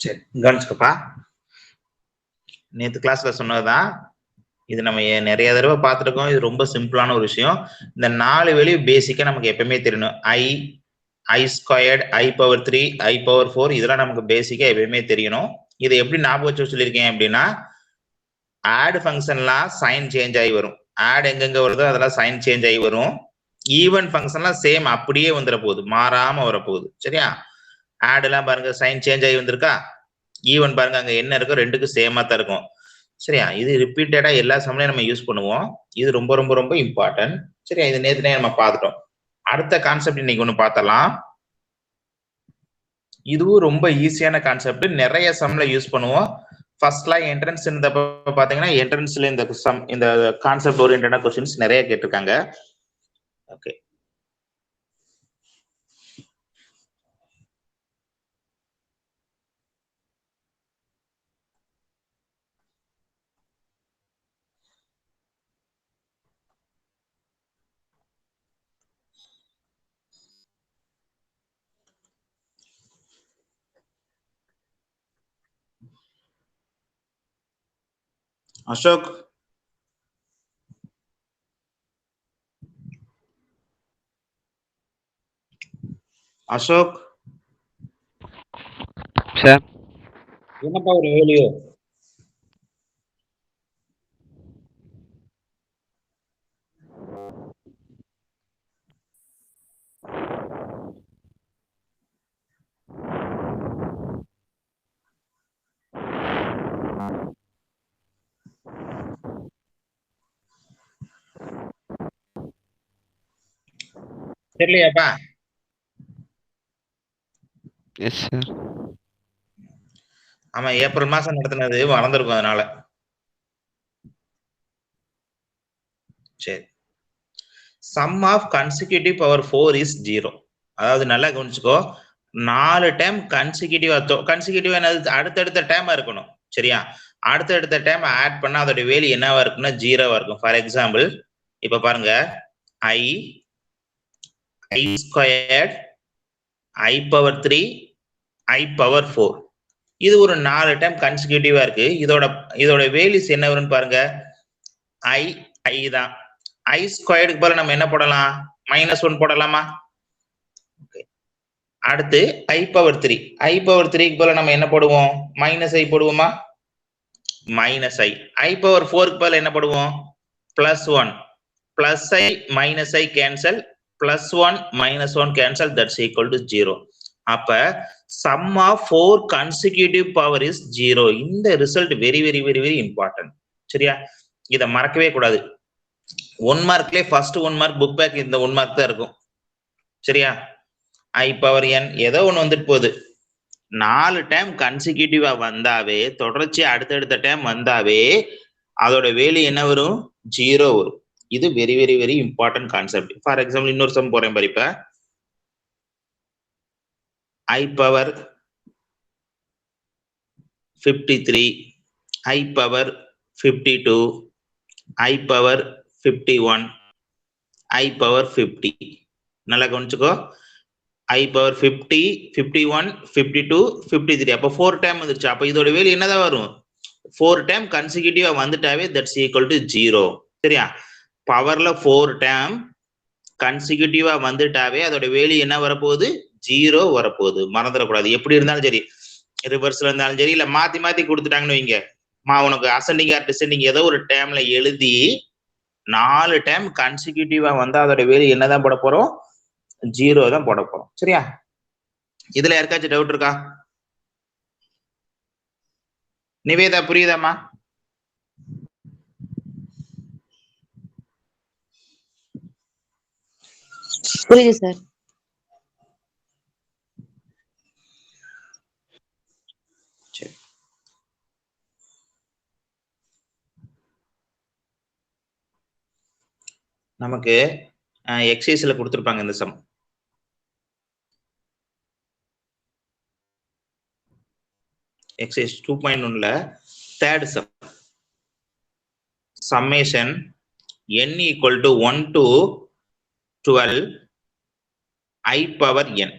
சரி, கவனிச்சுக்கப்பா. நேத்து கிளாஸ்ல சொன்னதுதான். இது நம்ம நிறைய தடவை பார்த்துருக்கோம். இது ரொம்ப சிம்பிளான ஒரு விஷயம். இந்த 4 வேல்யூ பேசிக்கா நமக்கு எப்பவுமே தெரியணும். I squared, I power 3, I power 4 இதெல்லாம் நமக்கு பேசிக்கா எப்பவுமே தெரியணும். இதை எப்படி ஞாபகம் வச்சு சொல்லியிருக்கேன் அப்படின்னா, ஆட் ஃபங்க்ஷன்லாம் சைன் சேஞ்ச் ஆகி வரும். ஆட் எங்கெங்க வருதோ அதெல்லாம் சைன் சேஞ்ச் ஆகி வரும். ஈவன் ஃபங்க்ஷன்லாம் சேம் அப்படியே வந்துட போகுது, மாறாம வரப்போகுது. சரியா? ஆட் எல்லாம் பாருங்க சைன் சேஞ்ச் ஆகி வந்திருக்கா. ஈவன் பாருங்க அங்க என்ன இருக்கோ ரெண்டுக்கும் சேமா தான் இருக்கும். சரியா? இது ரிப்பீட்டடா எல்லா சமயம் நம்ம யூஸ் பண்ணுவோம். இது ரொம்ப ரொம்ப ரொம்ப இம்பார்ட்டன்ட். சரியா? இது நேத்துனே நம்ம பார்த்துட்டோம். அடுத்த கான்செப்ட் இன்னைக்கு ஒண்ணு பார்த்தலாம். இதுவும் ரொம்ப ஈஸியான கான்செப்ட். நிறைய சம்ல யூஸ் பண்ணுவோம். ஃபர்ஸ்ட்ல என்ட்ரன்ஸ் இருந்தப்ப பாத்தீங்கன்னா என்ட்ரன்ஸ்ல இந்த கான்செப்ட் ஓரியன்டா क्वेश्चंस நிறைய கேட்டிருக்காங்க. ஓகே. அசோக், அசோக் சார், என்னப்பா ஒரு வேல்யூ? தெரியலையாப்பா? Yes sir. ஆமா, ஏப்ரல் மாசம் நடத்தினது மறந்துருக்கும் அதனால. சரி. Sum of consecutive power 4 is 0. அதாவது நல்லா கவனிச்சுக்கோ, 4 டைம் கன்சிக்யூட்டிவா என்னது? அடுத்தடுத்த டைம் இருக்கணும். சரியா? அடுத்தடுத்த டைம் ஆட் பண்ணா அதோட வேல்யூ என்னவா இருக்குன்னா 0வா இருக்கும். ஃபார் எக்ஸாம்பிள் இப்ப பாருங்க, I squared, I power 3, I power 4. இது ஒரு 4 டைம் கன்சிக்யூட்டிவா இருக்கு. இதோட வேல்யூஸ் என்ன வரும்னு பாருங்க. I தான். I ஸ்கொயர்டுக்கு பதிலா நம்ம என்ன போடலாம்? -1 போடலாமா? அடுத்து I பவர் 3. I பவர் 3க்கு பதிலா நம்ம என்ன போடுவோம்? -I போடுவோமா? -I. I பவர் 4க்கு பதிலா என்ன போடுவோம்? +1. +I cancel, +1 -1 cancel, that's equal to 0. அப்ப sum of 4 consecutive power is 0. இந்த result very very very very important. சரியா? இத மறக்கவே கூடாது. 1 மார்க்லயே ஃபர்ஸ்ட் 1 மார்க் புக் பேக் இந்த 1 மார்க் தான் இருக்கும். சரியா? I பவர் n ஏதோ ஒன்று வந்துட்டு போகுது. 4 டைம் கன்சிக்யூட்டிவா வந்தாவே, தொடர்ச்சி அடுத்தடுத்த டைம் வந்தாவே அதோட வேல்யூ என்ன வரும்? 0 வரும். இது very very very important concept. For example இன்னொரு சம் போறேன் பாரு. இப்ப I power 53, I power 52, I power 51, I power 50. நல்லா கவனிச்சுக்கோ. I power 50, 51, 52, 53. அப்ப 4 டைம் வந்துருச்சு. அப்ப இதோட வேல்யூ என்னதான் வரும்? 4 டைம் கன்சிக்யூட்டிவா வந்துட்டாவே தட்ஸ் ஈக்குவல் டு 0. சரியா? பவர்ல 4 டைம் கன்சிக்யூட்டிவா வந்துட்டாவே அதோட வேல்யூ என்ன வரப்போகுது? 0 வரப்போகுது. மறந்துடக்கூடாது. எப்படி இருந்தாலும் சரி, ரிவர்ஸ்ல இருந்தாலும் சரி, இல்ல மாத்தி மாத்தி கொடுத்துட்டாங்கன்னு வைங்க, உனக்கு அசெண்டிங் ஆர் டிசெண்டிங் ஏதோ ஒரு டைம்ல எழுதி 4 டைம் கன்சிக்யூட்டிவா வந்தா அதோட வேல்யூ என்னதான் போட போறோம்? 0 தான் போட போறோம். சரியா? இதுல யாருக்காச்சும் டவுட் இருக்கா? நிவேதா, புரியுதாமா? புரியுது சார். சரி. நமக்கு எக்ஸைஸ்ல கொடுத்துருப்பாங்க இந்த சம். எக்ஸைஸ் 2.1ல third sum. Summation n equal to 1 to 12 I power n.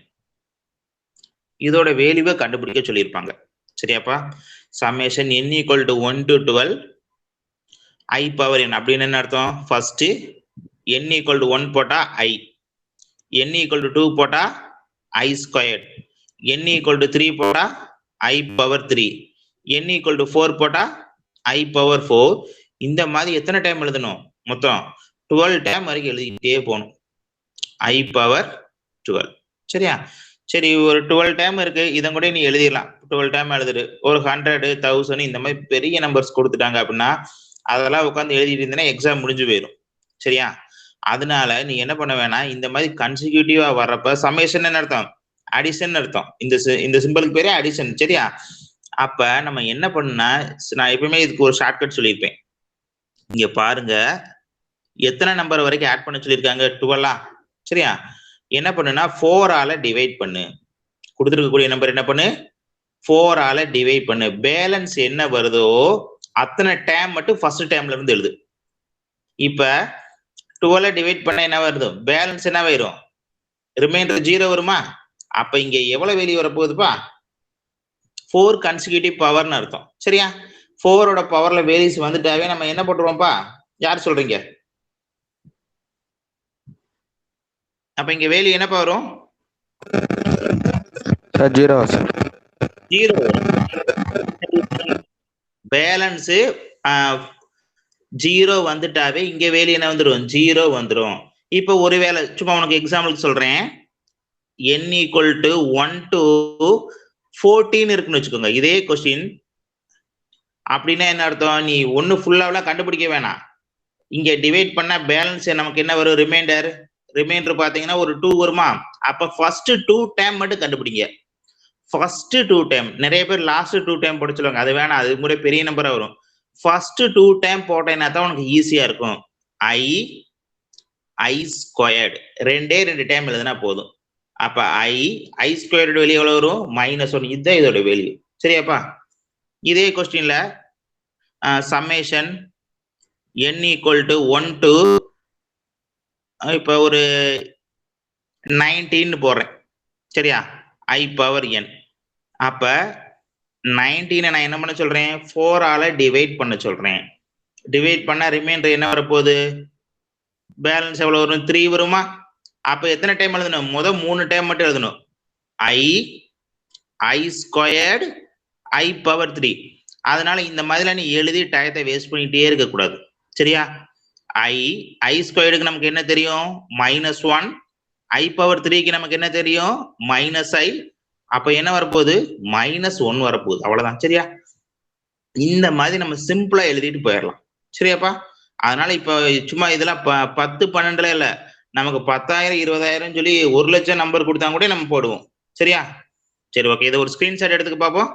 இதோட வேல்யூவை கண்டுபிடிக்க சொல்லியிருப்பாங்க. சரியாப்பா? summation n equal to 1 to 12 I power n அப்படின்னு என்ன அர்த்தம்? ஃபர்ஸ்ட் n equal to 1 போட்டா I, n equal to 2 போட்டா I squared, n equal to 3 போட்டா I power 3, n equal to 4 போட்டா I power 4. இந்த மாதிரி எத்தனை டைம் எழுதணும்? மொத்தம் 12 டைம் வரைக்கும் எழுதிக்கிட்டே போகணும். I power 12. சரியா? சரி, ஒரு 12 டைம் இருக்கு, இதை கூட நீ எழுதிடலாம். 12 டைம் எழுதுரு. ஒரு 100, 1000 இந்த மாதிரி பெரிய நம்பர்ஸ் கொடுத்துட்டாங்க அப்படின்னா அதெல்லாம் உட்காந்து எழுதிட்டு இருந்தேன்னா எக்ஸாம் முடிஞ்சு போயிடும். சரியா? அதனால நீ என்ன பண்ண வேணாம், இந்த மாதிரி கன்சிக்யூட்டிவா வர்றப்ப சமேஷன் அர்த்தம், அடிஷன் அர்த்தம். இந்த சிம்பிளுக்கு பேரே அடிஷன். சரியா? அப்ப நம்ம என்ன பண்ணா, நான் எப்பவுமே இதுக்கு ஒரு ஷார்ட்கட் சொல்லியிருப்பேன். இங்க பாருங்க, எத்தனை நம்பர் வரைக்கும் ஆட் பண்ண சொல்லியிருக்காங்க? 12. சரியா? என்ன பண்ணுனா 4 ஆல டிவைட் பண்ணு. கொடுத்துருக்கக்கூடிய நம்பர் என்ன பண்ணு? 4 ஆல டிவைட் பண்ணு. பேலன்ஸ் என்ன வருதோ அத்தனை டைம் மட்டும் ஃபர்ஸ்ட் டைம்ல இருந்து எழுது. இப்ப 12 டிவைட் பண்ண என்ன வருது? பேலன்ஸ் என்ன வரும்? ரிமைண்டர் 0 வருமா? அப்ப இங்க எவ்வளவு வெளியே வரப்போகுதுப்பா? 4 கன்சிக்யூட்டிவ் பவர்னு அர்த்தம். சரியா? 4ஓட பவர்ல வேல்யூஸ் வந்துட்டாவே நம்ம என்ன போட்டுருவோம்ப்பா? யார் சொல்றீங்க? அப்ப இங்க வேல்யூ என்னப்பா வரும்? 0. பேலன்ஸ் 0 வந்துட்டாவே இங்க வேல்யூ என்ன வந்துடும்? 0 வந்துடும். இப்ப ஒருவேளை சும்மா உனக்கு எக்ஸாம்பிளுக்கு சொல்றேன், n equal to 1 to 14 இருக்குன்னு வச்சுக்கோங்க. இதே கொஸ்டின் அப்படின்னா என்ன அர்த்தம்? நீ ஒன்னு ஃபுல்லாவெல்லாம் கண்டுபிடிக்க வேணாம். இங்க டிவைட் பண்ணா பேலன்ஸ் நமக்கு என்ன வரும்? ரிமைண்டர் பாத்தீங்கன்னா ஒரு 2 வருமா? அப்ப ஃபர்ஸ்ட் 2 டைம் மட்டும் கண்டுபிடிங்க. First 2 time. நிறைய பேர் லாஸ்ட் 2 டைம் போட சொல்லுவாங்க, அது வேணாம், அது கூட பெரிய நம்பரா வரும். ஃபர்ஸ்ட் 2 டைம் போட்டேன்னா தான் உனக்கு ஈஸியா இருக்கும். I ஸ்கொயர்டு ரெண்டே டைம் எழுதுனா போதும். அப்ப I ஸ்கொயர்டு வெளியே எவ்வளவு வரும்? -1. இதுதான் இதோட வேல்யூ. சரியாப்பா? இதே கொஸ்டின்ல summation n equal to 1 to இப்ப ஒரு 19 போடுறேன். சரியா? I power n. அப்ப 19 நான் என்ன பண்ண சொல்றேன்? 4 ஆல டிவைட் பண்ண சொல்றேன். டிவைட் பண்ணா ரிமைண்டர் என்ன வரப்போகுது? பேலன்ஸ் எவ்வளவு வரும்? 3 வருமா? அப்ப எத்தனை டைம் எழுதணும்? முதல் 3 டைம் மட்டும் எழுதணும். I squared I power 3. அதனால இந்த மாதிரி நீ எழுதி டயத்தை வேஸ்ட் பண்ணிட்டே இருக்க கூடாது. சரியா? I ஸ்கொயர்டுக்கு நமக்கு என்ன தெரியும்? -1. I பவர் 3க்கு நமக்கு என்ன தெரியும்? -I. அப்ப என்ன வரப்போகுது? -1 வரப்போகுது. அவ்வளவுதான். சரியா? இந்த மாதிரி நம்ம சிம்பிளா எழுதிட்டு போயிடலாம். சரியாப்பா? அதனால இப்ப சும்மா இதெல்லாம் 10, 12 இல்ல, நமக்கு 10,000, 20,000 சொல்லி 1 லட்சம் நம்பர் கொடுத்தா கூட நம்ம போடுவோம். சரியா? சரி, ஓகே. இதை ஒரு ஸ்கிரீன்ஷாட் எடுத்துக்க பார்ப்போம்.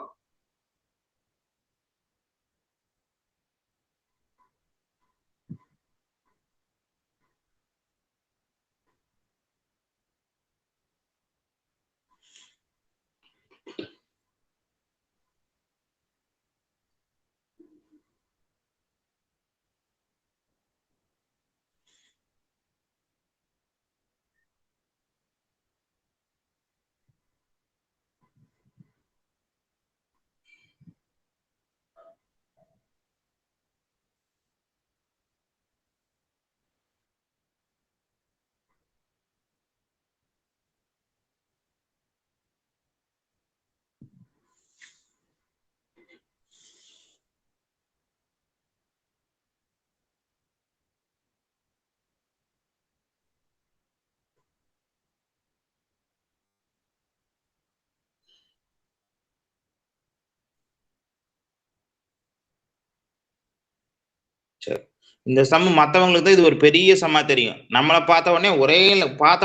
இந்த சம் மற்றவங்களுக்கு தான் இது ஒரு பெரிய சம்மா தெரியும். நம்மளை பார்த்த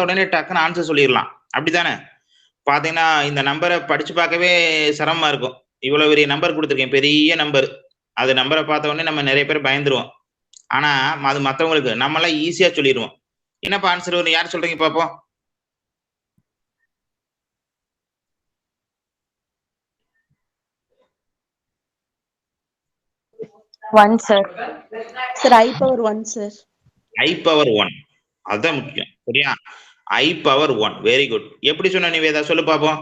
உடனே டக்குன்னு ஆன்சர் சொல்லிடலாம். அப்படித்தானே? பாத்தீங்கன்னா இந்த நம்பரை படிச்சு பார்க்கவே சிரமமா இருக்கும். இவ்வளவு பெரிய நம்பர் கொடுத்துருக்கேன், பெரிய நம்பர். அது நம்பரை பார்த்த உடனே நம்ம நிறைய பேர் பயந்துருவோம். ஆனா அது மற்றவங்களுக்கு நம்மளாம் ஈஸியா சொல்லிடுவோம். என்னப்பா ஆன்சர் வரும்? யார் சொல்றீங்க பாப்போம்? One, sir. Sir, I power 1, sir. I power 1. அதுதான் முக்கியம். சரியா? I power 1. Very good. எப்படி சொன்ன நிவேதா? சொல்லு பாப்போம்.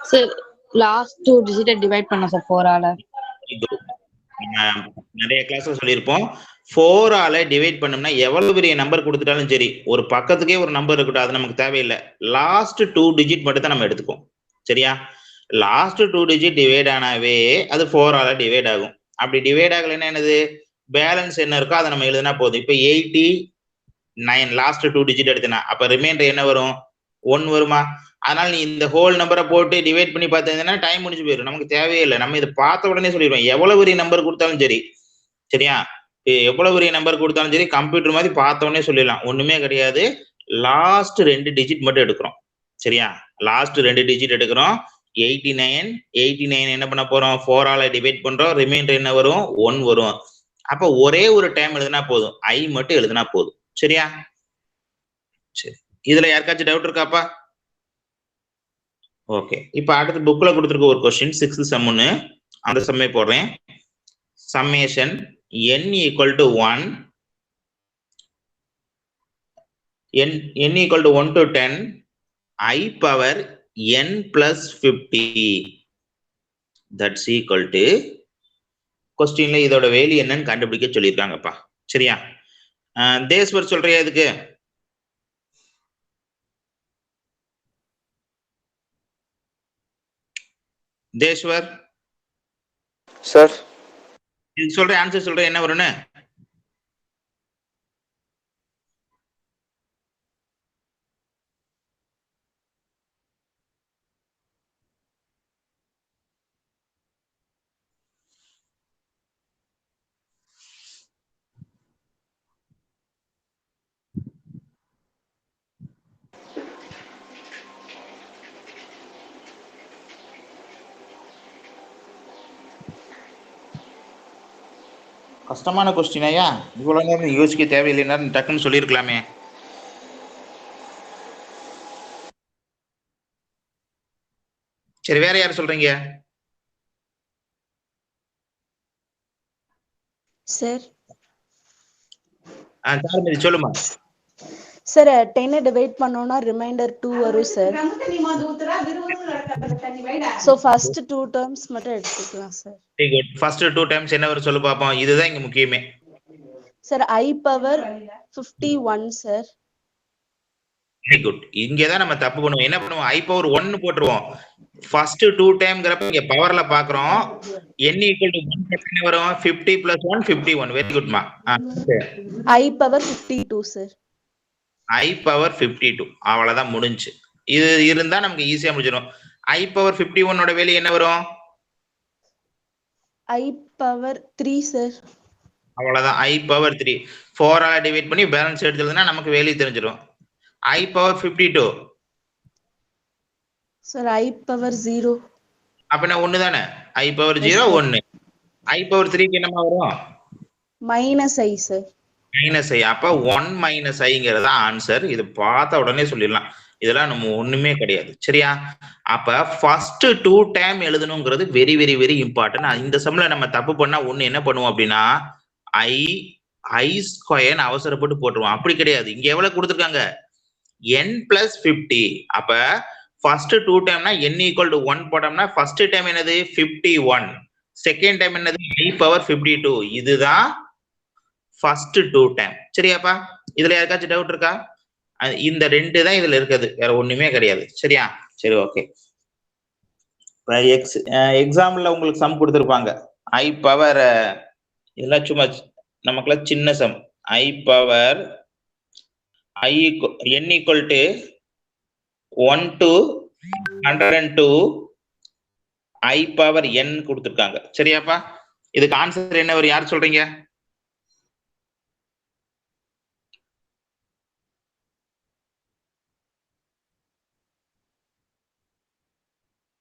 Sir, லாஸ்ட் 2 டிஜிட் டிவைட் பண்ண சார் 4 ஆல. நிறைய கிளாஸ்ல சொல்லியிருப்போம் 4 ஆல டிவைட் பண்ணோம்னா எவ்வளவு பெரிய நம்பர் கொடுத்துட்டாலும் சரி ஒரு பக்கத்துக்கே ஒரு நம்பர் இருக்கட்டும் அது நமக்கு தேவையில்லை லாஸ்ட் 2 டிஜிட் மட்டும் தான் நம்ம எடுத்துக்கோம் சரியா லாஸ்ட் 2 டிஜிட் டிவைட் ஆனாவே அது 4 ஆல டிவைட் ஆகும் அப்படி டிவைட் ஆகலைன்னா என்னது பேலன்ஸ் என்ன இருக்கோ அதை நம்ம எழுதினா போதும் இப்போ 89 லாஸ்ட் 2 டிஜிட் எடுத்தனா அப்ப ரிமைண்டர் என்ன வரும் 1 வருமா அதனால நீ இந்த ஹோல் நம்பரை போட்டு டிவைட் பண்ணி பார்த்தீங்கன்னா டைம் முடிஞ்சு போயிடும் நமக்கு தேவையே இல்லை நம்ம இதை பார்த்த உடனே சொல்லிடுவோம் எவ்வளவு பெரிய நம்பர் கொடுத்தாலும் சரி சரியா எவ்வளவு பெரிய நம்பர் கொடுத்தாலும் சரி கம்ப்யூட்டர் மாதிரி பார்த்த உடனே சொல்லிடலாம் ஒண்ணுமே கிடையாது லாஸ்ட் 2 டிஜிட் மட்டும் எடுக்கிறோம் சரியா லாஸ்ட் 2 டிஜிட் எடுக்கிறோம் 89 என்ன பண்ண போறோம் 4 ஆல டிவைட் பண்றோம் ரிமைண்டர் என்ன வரும் 1 வரும் அப்ப ஒரே ஒரு டைம் எழுதினா போதும் ஐ மட்டும் எழுதினா போதும் சரியா சரி இதுல யாருக்காச்சும் டவுட் இருக்காப்பா ஓகே இப்ப அடுத்து புக்ல கொடுத்துருக்க ஒரு கொஸ்டின் 6th சம்னு அந்த சம்மே போடுறேன் summation n equal to 1 n equal to 1 to 10 I power n plus 50 that's equal to கொஸ்டின்ல இதோட வேல்யூ என்னன்னு கண்டுபிடிக்க சொல்லியிருக்காங்கப்பா சரியா தேஸ்வர் சொல்றியா இதுக்கு தேஸ்வர் சார் இதுக்கு சொல்ற ஆன்சர் சொல்ற என்ன வரும்னு கஷ்டமான கொஸ்டின் ஐயா இவ்வளவு நேரம் யோசிக்க தேவையில்லைன்னா டக்குன்னு சொல்லியிருக்கலாமே சரி வேற யார் சொல்றீங்க சார் சார் சொல்லுமா சார் 10 டிவைட் பண்ணோம்னா ரிமைண்டர் 2 வரும் சார் சோ ஃபர்ஸ்ட் 2 டர்ம்ஸ் மட்டும் எடுத்துக்கலாம் sir very good first 2 times என்ன வரும் சொல்லு பாப்போம் இதுதான் இங்க முக்கியமே sir I power 51 sir very good இங்க தான் நம்ம தப்பு பண்ணுவோம் என்ன பண்ணுவோம் I பவர் 1 போட்டுருவோம் ஃபர்ஸ்ட் 2 டைம்ங்கறப்ப இங்க பவர்ல பாக்குறோம் n ஈக்குவல் டு 1 என்ன வரும் 50 + 1 51 வெரி குட் மா I power 52 sir I power 52 அவ்வளவுதான் முடிஞ்சு இது இருந்தா நமக்கு ஈஸியா முடிஞ்சிடும் I பவர் 51 ஓட வேல்யூ என்ன வரும் I பவர் 3 சார் அவ்வளவுதான் I பவர் 3 4 ஆல டிவைட் பண்ணி பேலன்ஸ் எடுத்துறதுனா நமக்கு வேல்யூ தெரிஞ்சிடும் I power 52 sir I power 0 அப்பனா 1 தானே I பவர் 0 1 I பவர் 3 க்கு என்னமா வரும் minus I sir minus I அப்ப 1 மைனஸ் ஐங்கிறது ஆன்சர் இது பார்த்த உடனே சொல்லிடலாம் இதெல்லாம் நம்ம ஒண்ணுமே கிடையாது சரியா அப்ப ஃபர்ஸ்ட் 2 டைம் எழுதணுங்கிறது வெரி வெரி வெரி இம்பார்ட்டன்ட் இந்த சம்ல நம்ம தப்பு பண்ணா ஒண்ணு என்ன பண்ணுவோம் அப்படின்னா I ஸ்கொயர் அவசரப்பட்டு போட்டுருவோம் அப்படி கிடையாது இங்க எவ்வளவு கொடுத்துருக்காங்க n plus 50 அப்ப ஃபர்ஸ்ட் 2 டைம்னா n ஈக்குவல் டு 1 போட்டோம்னா ஃபர்ஸ்ட் டைம் என்னது 51 செகண்ட் டைம் என்னது I பவர் 52 இதுதான் ஃபர்ஸ்ட் 2 டைம் சரியாப்பா இதுல யாருக்காச்சும் டவுட் இருக்கா இந்த ரெண்டு தான் இதுல இருக்குது வேற ஒண்ணுமே கிடையாது சரியா சரி ஓகே எக்ஸாம்பிள்ல உங்களுக்கு சம் கொடுத்துருப்பாங்க I பவர் இதெல்லாம் சும்மா நமக்குலாம் சின்ன sum I power n equal to 1 to 102 I power n கொடுத்துருக்காங்க சரியாப்பா இதுக்கு ஆன்சர் என்ன வரும் யார் சொல்றீங்க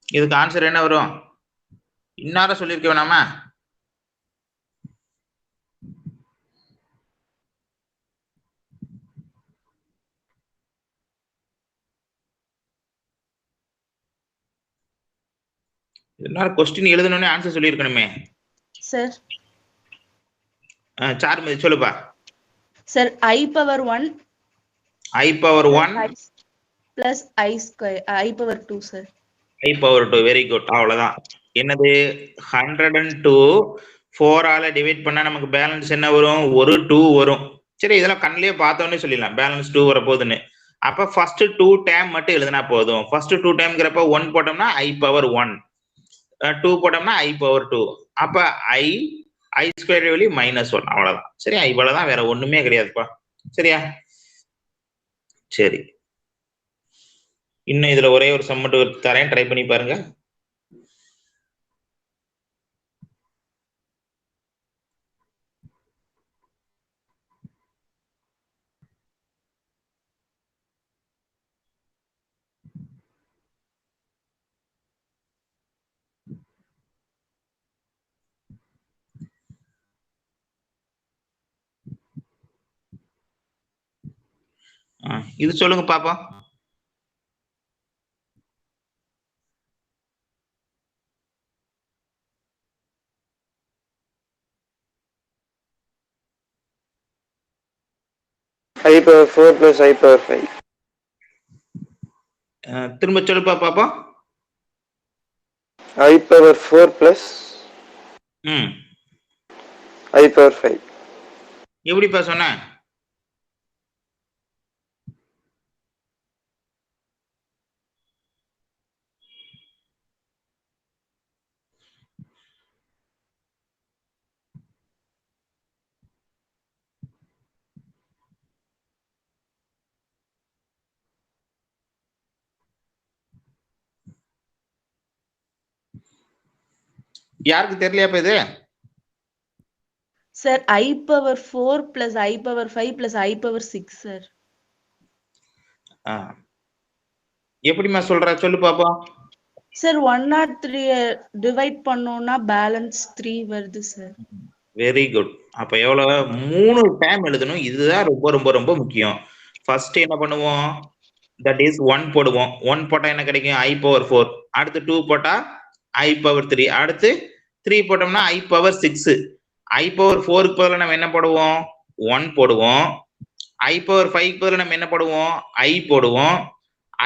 இதுக்கு ஆன்சர் என்ன வரும் இன்னார சொல்லிருக்க வேணாமா எல்லாரும் क्वेश्चन எழுதணும்னே ஆன்சர் சொல்லிருக்கணுமே சார் சார்மதி சொல்லுப்பா sir I power 1 I power 1 plus I square I power 2 sir I power 2 very good. அவ்வளவுதான். என்னது 102 4ஆல டிவைட் பண்ணா நமக்கு பேலன்ஸ் என்ன வரும்? ஒரு 2 வரும். சரி, இதெல்லாம் கண்ணிலேயே பார்த்தோன்னே சொல்லிடலாம் பேலன்ஸ் 2 வரப்போகுதுன்னு. அப்ப ஃபர்ஸ்ட் 2 டேம் மட்டும் எழுதினா போதும். ஃபர்ஸ்ட் 2 டேம்ங்கிறப்ப 1 போட்டோம்னா I பவர் 1, 2 போட்டோம்னா I பவர் 2. அப்ப I ஸ்கொயர் வெளி -1. அவ்வளவுதான். சரியா? இவ்வளவுதான், வேற ஒண்ணுமே கிடையாதுப்பா. சரியா? சரி, இன்னும் இதுல ஒரே ஒரு சம் மட்டும் தரேன், ட்ரை பண்ணி பாருங்க. இது சொல்லுங்க பாப்போம். I power 4 plus I power 5. திரும்ப சொல்லுப்பா பாப்போம். I power 4 plus I power 5. எப்படிப்பா சொன்ன? யாருக்கு தெரியலையாப்ப இது? Sir I power 4 plus I power 5 plus I power 6 sir. எப்படிமா சொல்ற? சொல்லு பாப்போம். சார் 103 டிவைட் பண்ணோம்னா பேலன்ஸ் 3 வருது சார். Very good. அப்ப எவ்வளவு? 3 டைம் எழுதணும். இதுதான் ரொம்ப ரொம்ப ரொம்ப முக்கியம். ஃபர்ஸ்ட் என்ன பண்ணுவோம்? தட் இஸ் 1 போடுவோம். 1 போட்டா என்ன கிடைக்கும்? I power 4. அடுத்து 2 போட்டா I பவர் 3. அடுத்து 3 போட்டோம்னா I பவர் 6. I பவர் 4க்கு பதிலா நம்ம என்ன போடுவோம்? 1 போடுவோம். I பவர் 5க்கு பதிலா நம்ம என்ன போடுவோம்? I போடுவோம்.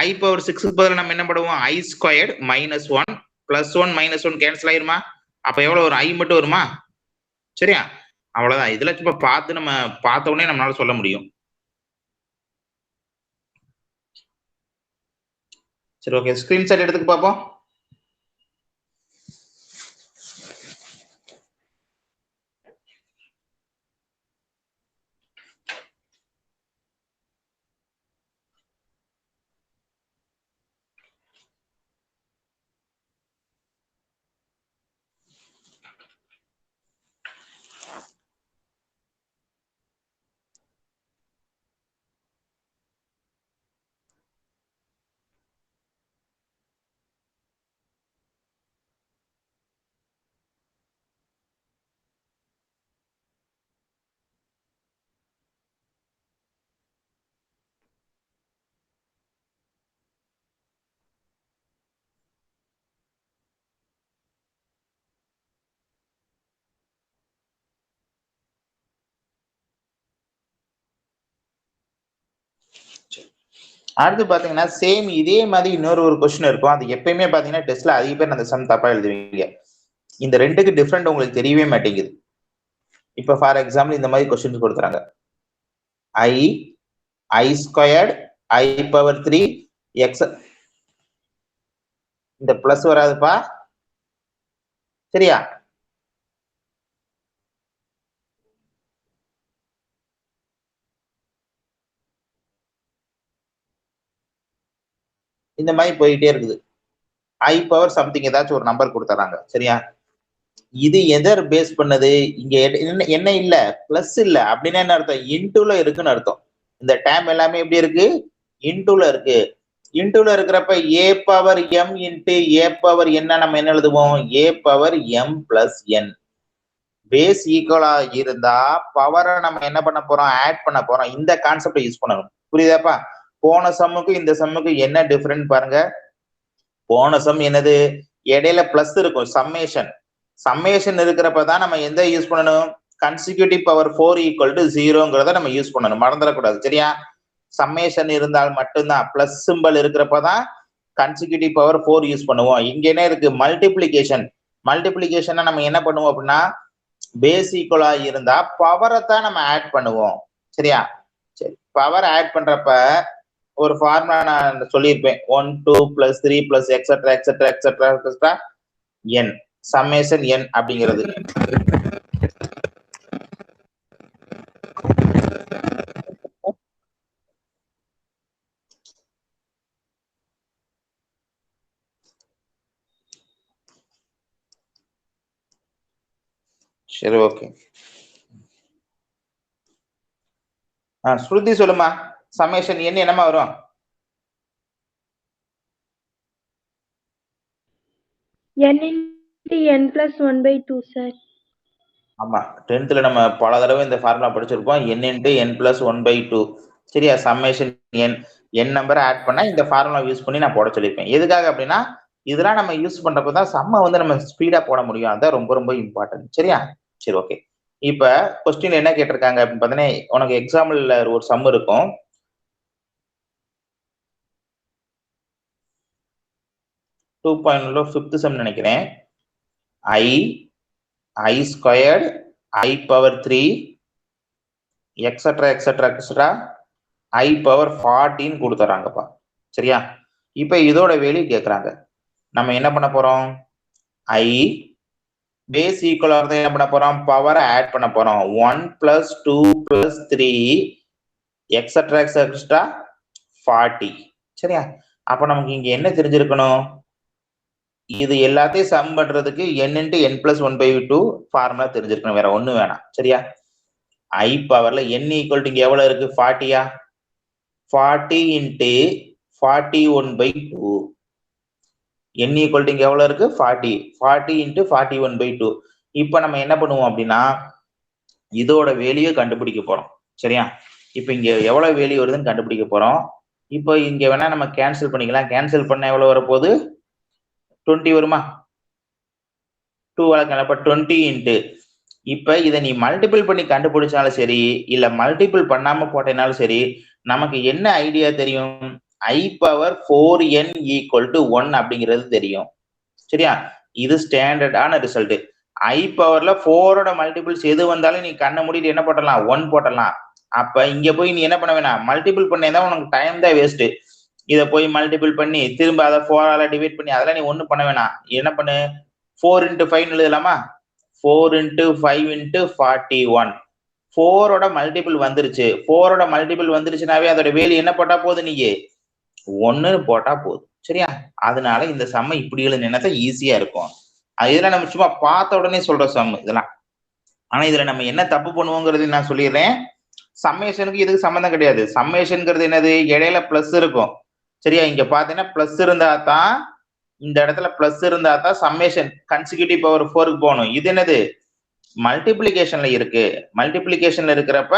I பவர் 6க்கு பதிலா நம்ம என்ன போடுவோம்? I ஸ்கொயர்ட் -1 +1 -1 கேன்சல் ஆயிருமா? அப்ப எவ்வளவு ஒரு I மட்டும் வருமா? சரியா? அவ்வளவுதான். இதுல சும்மா பார்த்து நம்ம பார்த்த உடனே நம்மளால சொல்ல முடியும். சரி, ஓகே, ஸ்கிரீன்ஷாட் எடுத்துக்க பாப்போம். அடுத்து பாத்தீங்கன்னா சேம் இதே மாதிரி இன்னொரு ஒரு கொஸ்டின் இருக்கும். அது எப்பயுமே பாத்தீங்கன்னா டெஸ்ட்ல அதிக பேர் அந்த சம் தப்பா எழுதுவீங்க. இந்த ரெண்டுக்கு டிஃபரெண்ட் உங்களுக்கு தெரியவே மாட்டேங்குது. இப்ப ஃபார் எக்ஸாம்பிள் இந்த மாதிரி கொஸ்டின் கொடுக்குறாங்க. I squared I power 3 x. இந்த பிளஸ் வராதுப்பா. சரியா? இந்த மாதிரி போயிட்டே இருக்குது. I பவர் சம்திங் ஏதாச்சும் ஒரு நம்பர் கொடுத்துறாங்க. சரியா? இது எதர் பேஸ் பண்ணது? இங்க என்ன இல்ல, பிளஸ் இல்ல அப்படின்னா என்ன அர்த்தம்? இன்டூல இருக்குன்னு அர்த்தம். இந்த டேம் எல்லாமே எப்படி இருக்கு? இன்டூல இருக்கு. இன்டூல இருக்கிறப்ப a power m into a power n நம்ம என்ன எழுதுவோம்? a பவர் m பிளஸ் n. பேஸ் ஈக்குவலா இருந்தா பவரை நம்ம என்ன பண்ண போறோம்? ஆட் பண்ண போறோம். இந்த கான்செப்டை யூஸ் பண்ணணும். புரியுதாப்பா? போன சம்முக்கு இந்த சம்முக்கு என்ன டிஃபரெண்ட் பாருங்க. போன சம் என்னது? இடையில பிளஸ் இருக்கும், சம்மேஷன். சம்மேஷன் இருக்கிறப்பதான் நம்ம எந்த யூஸ் பண்ணணும்? கன்சிக்யூட்டிவ் பவர் 4 ஈக்குவல் டு 0ங்கிறத நம்ம யூஸ் பண்ணணும். மறந்துடக்கூடாது. சரியா? சம்மேஷன் இருந்தால் மட்டும்தான், பிளஸ் சிம்பல் இருக்கிறப்பதான் கன்சிக்யூட்டிவ் பவர் 4 யூஸ் பண்ணுவோம். இங்க என்ன இருக்கு? மல்டிப்ளிகேஷன் நம்ம என்ன பண்ணுவோம் அப்படின்னா பேஸ் ஈக்குவலா இருந்தா பவரை தான் நம்ம ஆட் பண்ணுவோம். சரியா? சரி, பவர் ஆட் பண்றப்ப ஒரு ஃபார்முலா நான் சொல்லியிருப்பேன். 1 2 + 3 + எக்ஸெட்ரா n சம்மேஷன் n அப்படிங்கிறது. சரி, ஓகே. ஸ்ருதி சொல்லுமா, சம்மேஷன் n என்னமா வரும்? n into n plus 1/2 sir. ஆமா, 10th நம்ம பல தடவை இந்த ஃபார்முலா படிச்சிருப்போம். n into n plus 1/2. சரியா? சம்மேஷன் n நம்பரை ஆட் பண்ணா இந்த ஃபார்முலா யூஸ் பண்ணி நான் போட சொல்லியிருப்பேன். எதுக்காக அப்படின்னா இதெல்லாம் நம்ம யூஸ் பண்றப்ப தான் சம்ம நம்ம ஸ்பீடா போட முடியும். அதான் ரொம்ப ரொம்ப இம்பார்ட்டன்ட். சரியா? சரி, ஓகே. இப்ப கொஸ்டின் என்ன கேட்டிருக்காங்க அப்படின்னு பார்த்தீங்கன்னா, உனக்கு எக்ஸாம்பிள்ல ஒரு சம் இருக்கும். டூ பாயிண்ட்ல 5th சம் நினைக்கிறேன். I squared I power 3 etcetera I power 14 கொடுத்துறாங்கப்பா. சரியா? இப்ப இதோட வேல்யூ கேட்கறாங்க. நம்ம என்ன பண்ண போறோம்? I பேஸ் ஈக்குவலா இருந்தா என்ன பண்ண போறோம்? பவரை ஆட் பண்ண போறோம். 1 + 2 + 3 எக்ஸெட்ரா 40. சரியா? அப்ப நமக்கு இங்க என்ன தெரிஞ்சிருக்கணும்? இது எல்லாத்தையும் சம் பண்றதுக்கு n into n plus 1/2 formula தெரிஞ்சிருக்கணும். வேற ஒண்ணு வேணாம். சரியா? I பவர்ல n ஈக்குவல் டு இங்க எவ்வளவு இருக்கு? 40யா? 40 into 41/2. n ஈக்குவல் டு இங்க எவ்வளவு இருக்கு? 40 into 41/2. இப்ப நம்ம என்ன பண்ணுவோம் அப்படின்னா இதோட வேல்யூ கண்டுபிடிக்க போறோம். சரியா? இப்ப இங்க எவ்வளவு வேல்யூ வருதுன்னு கண்டுபிடிக்க போறோம். இப்போ இங்க வேணா நம்ம கேன்சல் பண்ணிக்கலாம். கேன்சல் பண்ண எவ்வளவு வரப்போகுது? 20 வருமா? 2 வழக்கம். அப்ப 20 into இப்ப இதை நீ மல்டிபிள் பண்ணி கண்டுபிடிச்சாலும் சரி, இல்ல மல்டிபிள் பண்ணாம போட்டேனாலும் சரி, நமக்கு என்ன ஐடியா தெரியும்? I power 4n = 1 அப்படிங்கிறது தெரியும். சரியா? இது ஸ்டாண்டர்டான ரிசல்ட். I பவர்ல 4ஓட மல்டிபிள்ஸ் எது வந்தாலும் நீ கண்ணை மூடிட்டு என்ன போட்டலாம்? 1 போட்டலாம். அப்ப இங்க போய் நீ என்ன பண்ண வேணாம்? மல்டிபிள் பண்ணேன்னா உனக்கு டைம் தான் வேஸ்ட். இதை போய் மல்டிபிள் பண்ணி திரும்ப அதை 4ஆல டிவைட் பண்ணி அதெல்லாம் நீ ஒன்றும் பண்ண வேணாம். என்ன பண்ணு? 4 into 5 எழுதலாமா? 4 into 5 into 41. 4ஓட மல்டிபிள் வந்துருச்சு. 4ஓட மல்டிபிள் வந்துருச்சுனாவே அதோட வேல்யூ என்ன போட்டா போதும்? நீங்க 1 போட்டா போதும். சரியா? அதனால இந்த சம்ம இப்படி எழுதுனா ஈஸியா இருக்கும். இதெல்லாம் நம்ம சும்மா பார்த்த உடனே சொல்ற சம் இதெல்லாம். ஆனா இதுல நம்ம என்ன தப்பு பண்ணுவோங்கிறது நான் சொல்லிடுறேன். சம்மேஷனுக்கு இதுக்கு சம்மந்தம் கிடையாது. சம்மேஷன்ங்கிறது என்னது? இடையில பிளஸ் இருக்கும். சரியா? இங்க பாத்தீங்கன்னா பிளஸ் இருந்தா தான், இந்த இடத்துல பிளஸ் இருந்தா தான் சம்மேஷன் கன்சிக்யூட்டிவ் பவர் 4க்கு போகணும். இது என்னது? மல்டிப்ளிகேஷன்ல இருக்கு. மல்டிப்ளிகேஷன்ல இருக்கிறப்ப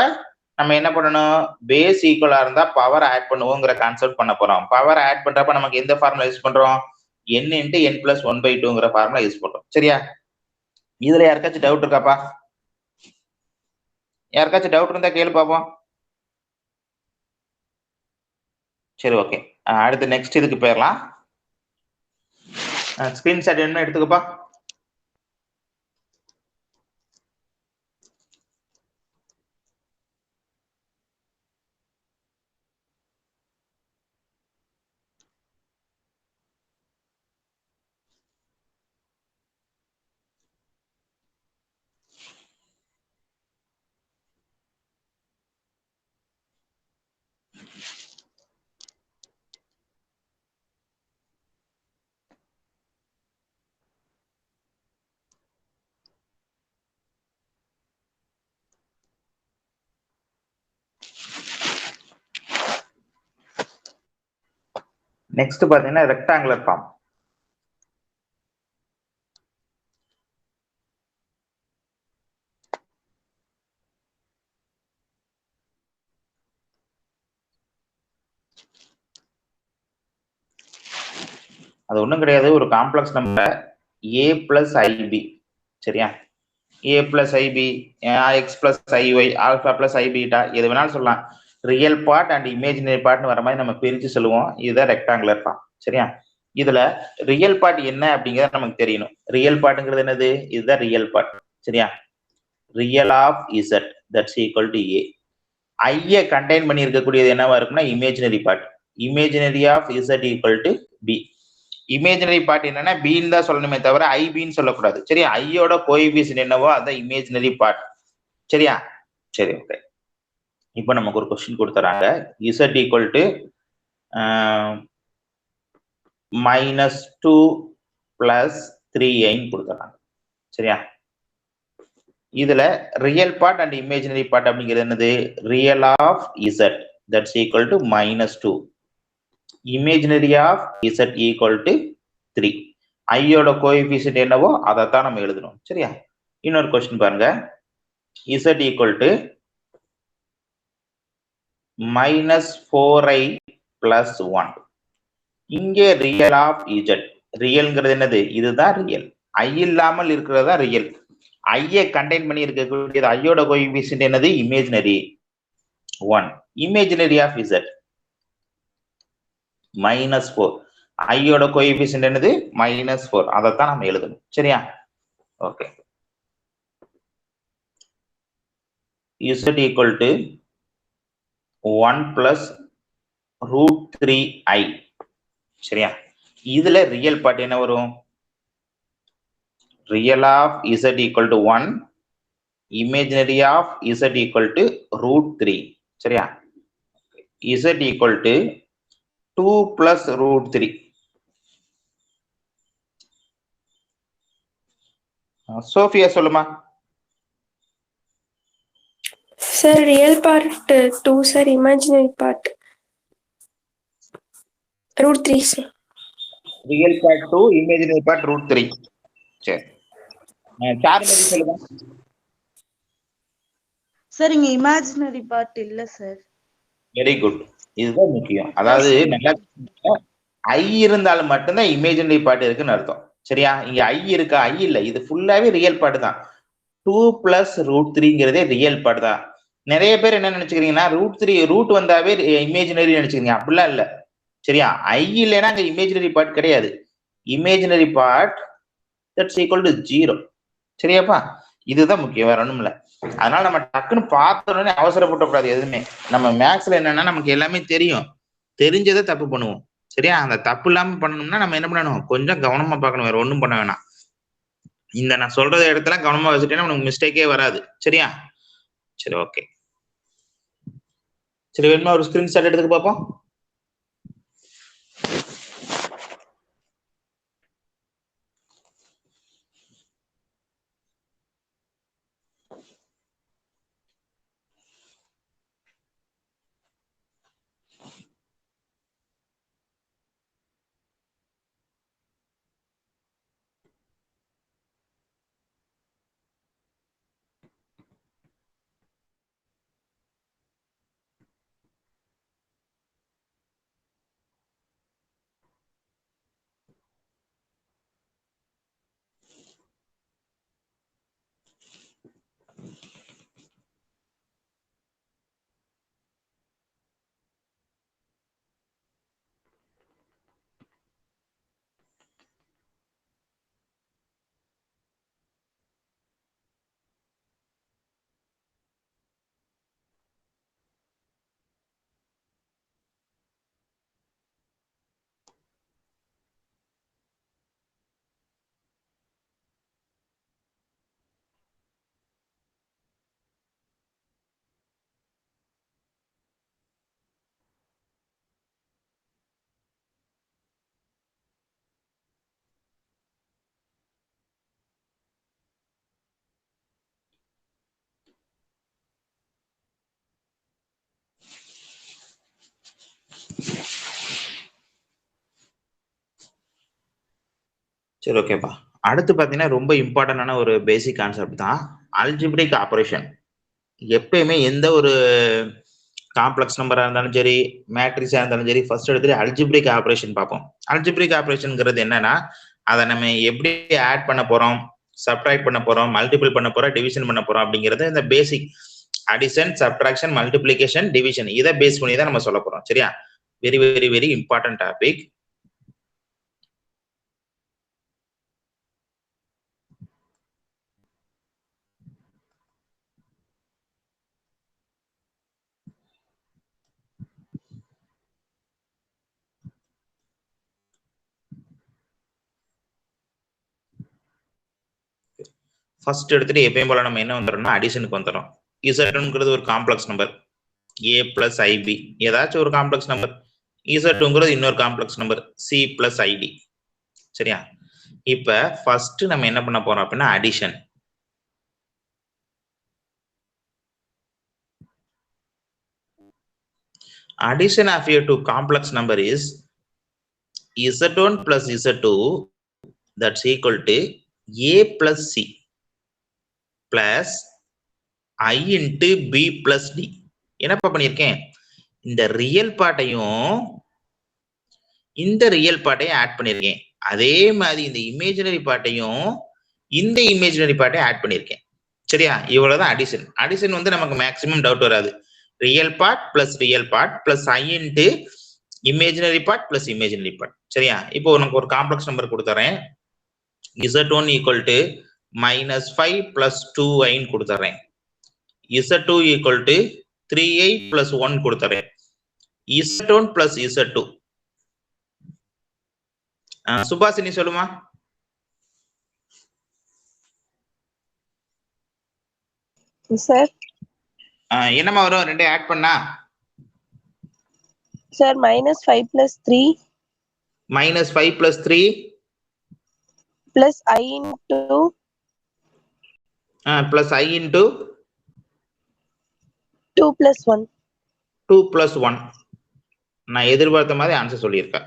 நம்ம என்ன பண்ணணும்? பேஸ் ஈக்குவலா இருந்தா பவர் ஆட் பண்ணுவோங்கிற கான்செப்ட் பண்ண போறோம். பவர் ஆட் பண்றப்ப நமக்கு எந்த ஃபார்முலா யூஸ் பண்றோம்? n into n plus 1/2ங்கிற ஃபார்முலா யூஸ் பண்றோம். சரியா? இதுல யாருக்காச்சும் டவுட் இருக்காப்பா? யாருக்காச்சும் டவுட் இருந்தா கேளு பாப்போம். சரி, ஓகே. அடுத்து நெக்ஸ்ட் இதுக்கு போயிடலாம். ஸ்கிரீன்ஷாட் என்ன எடுத்துக்கப்பா. நெக்ஸ்ட் பாத்தீங்கன்னா ரெக்டாங்குலர் ஃபார்ம். அது ஒண்ணும் கிடையாது. ஒரு complex number a plus ib. சரியா? a plus ib, x plus iy, alpha plus i beta, எது வேணாலும் சொல்லலாம். ரியல் பார்ட் அண்ட் இமேஜினரி பார்ட்னு வர மாதிரி நம்ம பிரிச்சு சொல்லுவோம். இதுதான் ரெக்டாங்குலர் ஃபார்ம். சரியா? இதுல ரியல் பார்ட் என்ன அப்படிங்கறது நமக்கு தெரியணும். ரியல் பார்ட்ங்கிறது என்னது? இதுதான் ரியல் பார்ட். சரியா? Real of Z that's equal to A. ஐய கண்டெயின் பண்ணி இருக்கக்கூடியது என்னவா இருக்கும்னா imaginary part. Imaginary of Z equal to B. Imaginary part என்னன்னா பின்னு தான் சொல்லணுமே தவிர ஐ பின்னு சொல்லக்கூடாது. சரியா? ஐயோட கோஎஃபிஷியன்ட் என்னவோ அதான் இமேஜினரி பார்ட். சரியா? சரி, ஓகே. இப்போ நமக்கு ஒரு கொஸ்டின் கொடுத்துறாங்க. இசட் ஈக்குவல் டு -2 + 3i கொடுத்துறாங்க. சரியா? இதுல real part and imaginary part அப்படிங்கிறது என்னது? Real of Z that's equal to -2. Imaginary of Z equal to 3. ஐயோட கோஎஃபிஷியன்ட் என்னவோ அதைத்தான் நம்ம எழுதணும். சரியா? இன்னொரு கொஸ்டின் பாருங்க. Z equal to -4i + 1. இங்கே ரியல் ஆஃப் இசட். ரியல்ங்கிறது என்னது? இதுதான் ரியல். ஐ இல்லாமல் இருக்கிறதா ரியல். ஐயை கண்டெயின் பண்ணி இருக்கக்கூடியது ஐயோட கோஎஃபிஷியன்ட் என்னது? இமேஜினரி 1. Imaginary of Z -4. ஐயோட கோஎஃபிஷியன்ட் என்னது? -4. அதைத்தான் நம்ம எழுதணும். சரியா? Okay. Z equal to 1 + √3i. சரியா? இதுல ரியல் பார்ட் என்ன வரும்? Real of Z equal to 1, imaginary of Z equal to √3. சரியா? Z equal to 2 + √3. சோஃபியா சொல்லுமா. Sir real part 2 sir, imaginary part √3 sir. Real part 2, imaginary part √3. சரி, சாருமதி சொல்லுங்க. Sir இங்க imaginary part இல்ல சார். Very good. இதுதான் முக்கியம். அதாவது நல்லா ஐ இருந்தாலும் மட்டும்தான் இமேஜினரி பார்ட் இருக்குன்னு அர்த்தம். சரியா? இங்க ஐ இருக்கா? ஐ இல்ல. இது ஃபுல்லாவே ரியல் பார்ட் தான். 2 + √3ங்கிறதே ரியல் பார்ட் தான். நிறைய பேர் என்ன நினைச்சுக்கிறீங்கன்னா ரூட் வந்தாவே இமேஜினரி நினைச்சுக்கிறீங்க. அப்படிலாம் இல்ல. சரியா? ஐ இல்லைன்னா அங்க இமேஜினரி பார்ட் கிடையாது. Imaginary part that's equal to 0. சரியாப்பா? இதுதான் முக்கியம், வேற ஒண்ணும் இல்ல. அதனால நம்ம டக்குன்னு பார்த்தோன்னே அவசரப்படக்கூடாது எதுவுமே. நம்ம மேக்ஸ்ல என்னன்னா நமக்கு எல்லாமே தெரியும். தெரிஞ்சதை தப்பு பண்ணுவோம். சரியா? அந்த தப்பு இல்லாம பண்ணணும்னா நம்ம என்ன பண்ணணும்? கொஞ்சம் கவனமா பார்க்கணும். வேற ஒண்ணும் பண்ண வேணாம். இந்த நான் சொல்றத இடத்துல கவனமா வச்சுட்டேன்னா உனக்கு மிஸ்டேக்கே வராது. சரியா? சரி, ஓகே. சரி, வேணுமா ஒரு ஸ்கிரீன்ஷாட் எடுத்துக்க பார்ப்போம். சரி, ஓகேப்பா. அடுத்து பாத்தீங்கன்னா ரொம்ப இம்பார்ட்டன்டான ஒரு பேசிக் கான்செப்ட் தான் அல்ஜிப்ரிக் ஆபரேஷன். எப்பயுமே எந்த ஒரு காம்ப்ளெக்ஸ் நம்பரா இருந்தாலும் சரி, மேட்ரிக்ஸா இருந்தாலும் சரி, ஃபர்ஸ்ட் எடுத்து அல்ஜிப்ரிக் ஆபரேஷன் பார்ப்போம். அல்ஜிப்ரிக் ஆபரேஷன்ங்கிறது என்னன்னா, அதை நம்ம எப்படி ஆட் பண்ண போறோம், சப்ட்ராக்ட் பண்ண போறோம், மல்டிபிள் பண்ண போறோம், டிவிஷன் பண்ண போறோம் அப்படிங்கிறது இந்த பேசிக் அடிஷன், சப்ட்ராக்ஷன், மல்டிப்ளிகேஷன், டிவிஷன் இதை பேஸ் பண்ணி தான் நம்ம சொல்ல போறோம். சரியா? Very very very important topic. First எடுத்துட்டு எப்பயும் போல நம்ம என்ன வந்துடும்னா அடிஷனுக்கு வந்துடும். இசட்ங்கிறது ஒரு complex number, a plus i b ஏதாச்சும் ஒரு காம்ப்ளெக்ஸ் நம்பர், இசட்ங்கிறது இன்னொரு complex number c plus i d. சரியா? இப்ப ஃபர்ஸ்ட் நம்ம என்ன பண்ண போறோம் அப்படின்னா addition. Addition of your two complex number is z1 plus z2 that's equal to a plus c plus I into b plus d. என்னப்பா பண்ணியிருக்கேன், இந்த ரியல் பார்ட்டையும் இந்த ரியல் பார்ட்டையும் ஆட் பண்ணியிருக்கேன். அதே மாதிரி இந்த இமேஜினரி பார்ட்டையும் இந்த இமேஜினரி பார்ட்டையும் ஆட் பண்ணியிருக்கேன். சரியா? இவ்வளவுதான் அடிஷன். அடிஷன் வந்து நமக்கு மேக்ஸிமம் டவுட் வராது. Real part plus i into imaginary part plus imaginary part. சரியா? இப்போ உனக்கு ஒரு காம்ப்ளெக்ஸ் நம்பர் கொடுத்துறேன். z1 equal to -5 plus 2i கொடுத்துறேன். z2 equal to 3i plus 1 கொடுத்துறேன். z1 பிளஸ் z2 சுபாஷினி சொல்லுமா. சார் என்னமா வரும் ரெண்டே ஆட் பண்ணா? Sir -5 plus 3 -5 plus 3 plus I into plus I into 2 plus 1. 2 plus 1. நான் எதிர்பார்த்த மாதிரி ஆன்சர் சொல்லியிருக்கேன்.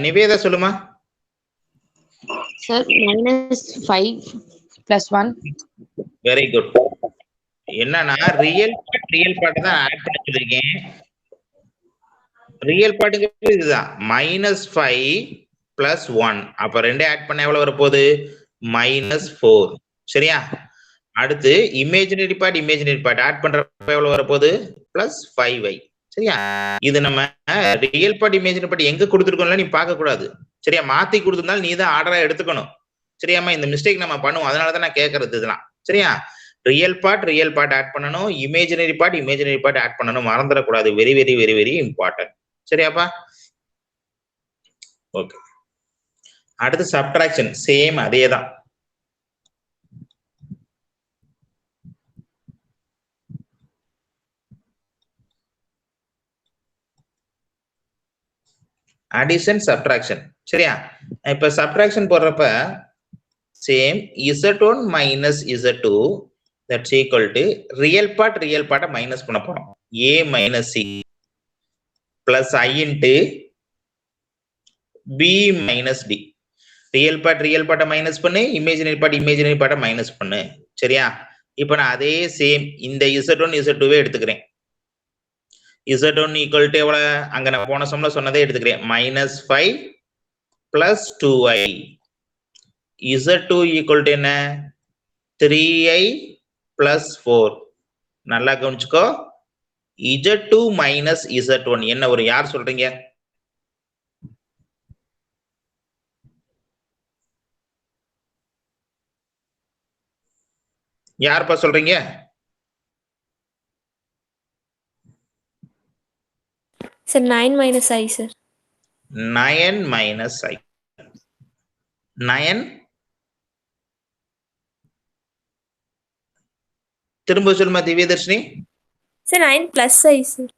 நிவேதா சொல்லுமா. Sir -5 plus 1. Very good. என்னன்னா ரியல் பார்ட் தான் ஆட் பண்ண சொல்லிருக்கேன். ரியல் பார்ட்டுங்கிறது இதுதான் -5 plus 1. அப்ப ரெண்டே ஆட் பண்ண எவ்வளவு வரப்போகுது? -4. சரியா? அடுத்து இமேஜினரி பார்ட் ஆட் பண்றப்ப எவ்வளவு வரப்போகுது? +5i. சரியா? இது நம்ம ரியல் பார்ட் இமேஜினரி பார்ட் எங்க கொடுத்துருக்கோம்ல நீ பார்க்க கூடாது. சரியா? மாத்தி கொடுத்திருந்தாலும் நீ தான் ஆர்டரா எடுத்துக்கணும். சரியாமா? இந்த மிஸ்டேக் நம்ம பண்ணுவோம், அதனாலதான் நான் கேட்கறது இதெல்லாம். சரியா? ரியல் பார்ட் ஆட் பண்ணணும், இமேஜினரி பார்ட் ஆட் பண்ணணும், மறந்துடக்கூடாது. Very very very very important. சரியாப்பா? ஓகே. அடுத்து சப்ட்ராக்ஷன், சேம் அதேதான். Addition subtraction. சரியா? இப்ப சப்ட்ராக்ஷன் போடுறப்ப same z1 minus z2 that's equal to real பார்ட்டை மைனஸ் பண்ண போறோம். a minus c plus I into b minus d. Real பார்ட்டை மைனஸ் பண்ணு, இமேஜினரி பார்ட்டை மைனஸ் பண்ணு. சரியா? இப்ப நான் அதே சேம் இந்த z1 z2வே எடுத்துக்கிறேன். z1 ஈக்குவல் டு எவ்வளவு? அங்க நான் போன சம்ல சொன்னதே எடுத்துக்கிறேன். -5 plus 2i. z2 equal to என்ன? 3i plus 4. நல்லா கவனிச்சுக்கோ. z2 minus z1 என்ன ஒரு யார் சொல்றீங்க? யார்ப்பா சொல்றீங்க? Sir 9 minus I sir. 9 minus I. 9 திரும்ப சொல்லுமா Divyadharshini. Sir 9 plus I sir.